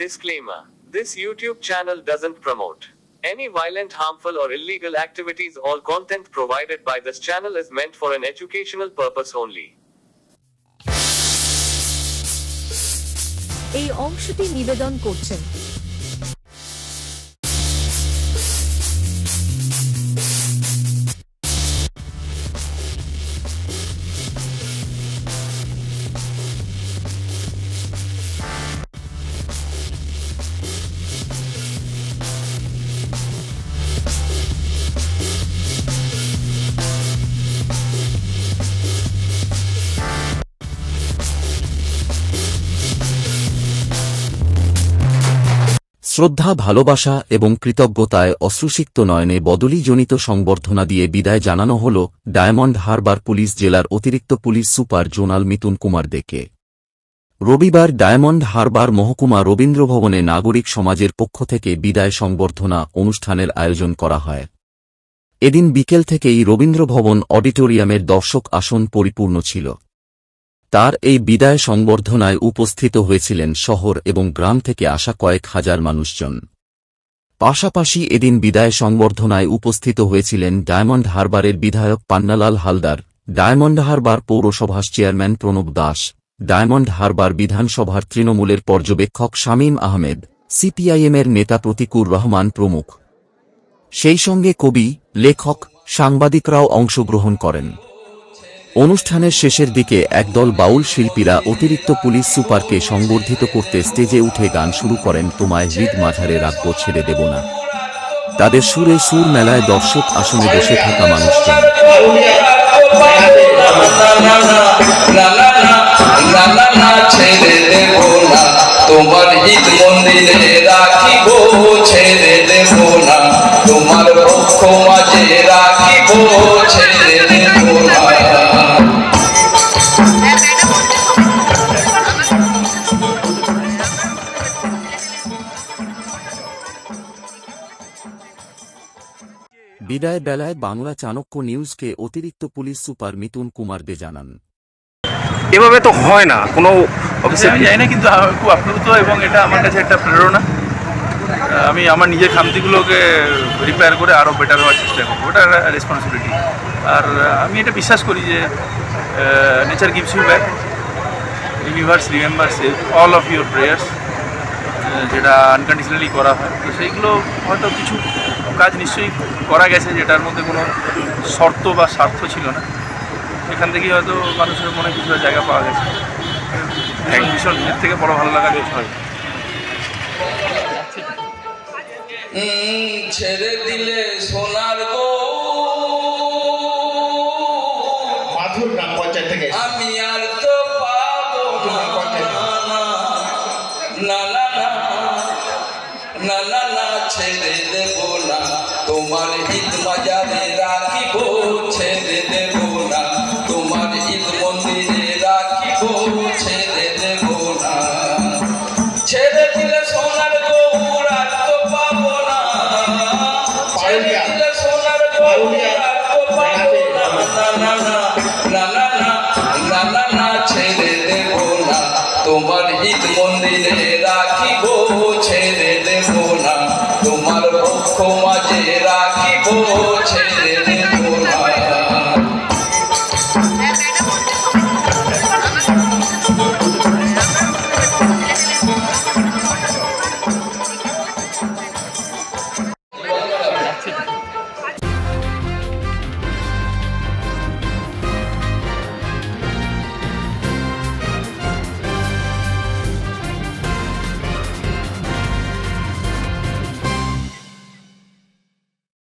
Disclaimer: this YouTube channel doesn't promote any violent, harmful, or illegal activities. All content provided by this channel is meant for an educational purpose only. এই অংশটি নিবেদন করছেন শ্রদ্ধা, ভালোবাসা এবং কৃতজ্ঞতায় অশ্রুসিক্ত নয়নে বদলিজনিত সংবর্ধনা দিয়ে বিদায় জানানো হল ডায়মন্ড হারবার পুলিশ জেলার অতিরিক্ত police super zonal Mithun Kumar দেকে। রবিবার ডায়মন্ড হারবার মহকুমা রবীন্দ্রভবনে নাগরিক সমাজের পক্ষ থেকে বিদায় সংবর্ধনা অনুষ্ঠানের আয়োজন করা হয়। এদিন বিকেল থেকেই রবীন্দ্রভবন অডিটোরিয়ামের দর্শক আসন পরিপূর্ণ ছিল। তার এই বিদায় সংবর্ধনায় উপস্থিত হয়েছিলেন শহর এবং গ্রাম থেকে আসা কয়েক হাজার মানুষজন। পাশাপাশি এদিন বিদায় সংবর্ধনায় উপস্থিত হয়েছিলেন ডায়মন্ড হারবারের বিধায়ক পান্নালাল হালদার, ডায়মন্ড হারবার পৌরসভার চেয়ারম্যান প্রণব দাস, ডায়মন্ড হারবার বিধানসভার তৃণমূলের পর্যবেক্ষক শামীম আহমেদ, সিপিআইএমের নেতা প্রতীকুর রহমান প্রমুখ। সেই সঙ্গে কবি, লেখক, সাংবাদিকরাও অংশগ্রহণ করেন। অনুষ্ঠানের শেষের দিকে একদল বাউল শিল্পীরা অতিরিক্ত পুলিশ সুপারকে সংবর্ধিত করতে স্টেজে উঠে গান শুরু করেন তোমায় হৃদ মাঝারে রাখবো, ছেড়ে দেব না। তাদের সুরে সুর মেলায় দর্শক আসনে বসে থাকা মানুষজন। তোমার হিত মন্দিরে রাখিব, ছেড়ে দেব না। তোমার পক্ষ মাঝে রাখিব, ছেড়ে দেব না। বিদায় বেলায় বাংলা চাণক্য নিউজকে অতিরিক্ত পুলিশ সুপার মিতুন কুমার দে জানান, এভাবে তো হয় না কোনো অফিসে, আমি জানি না, কিন্তু আমি খুব আপ্লুত এবং এটা আমার কাছে একটা প্রেরণা। আমি আমার নিজের খামতিগুলোকে রিপেয়ার করে আরও বেটার হওয়ার চেষ্টা করবো, ওটা একটা রেসপন্সিবিলিটি। আর আমি এটা বিশ্বাস করি যে nature gives you back, universe remembers all of your prayers, যেটা আনকন্ডিশনালি করা হয়। তো সেইগুলো হয়তো কিছু কাজ নিশ্চয়ই করা গেছে যেটার মধ্যে কোনো শর্ত বা স্বার্থ ছিল না, এখান থেকেই হয়তো মানুষের মনে কিছু জায়গা পাওয়া গেছে। ভীষণ এর থেকে বড় ভালো লাগা কিছু হয়। ছেড়ে দিলে সোনার গো, মাধুর গ্রাম পঞ্চায়েত থেকে আমি আর তো পাবো না, না না না না না, ছেড়ে দেব না। তোমার হিত মাঝারে রাখিব,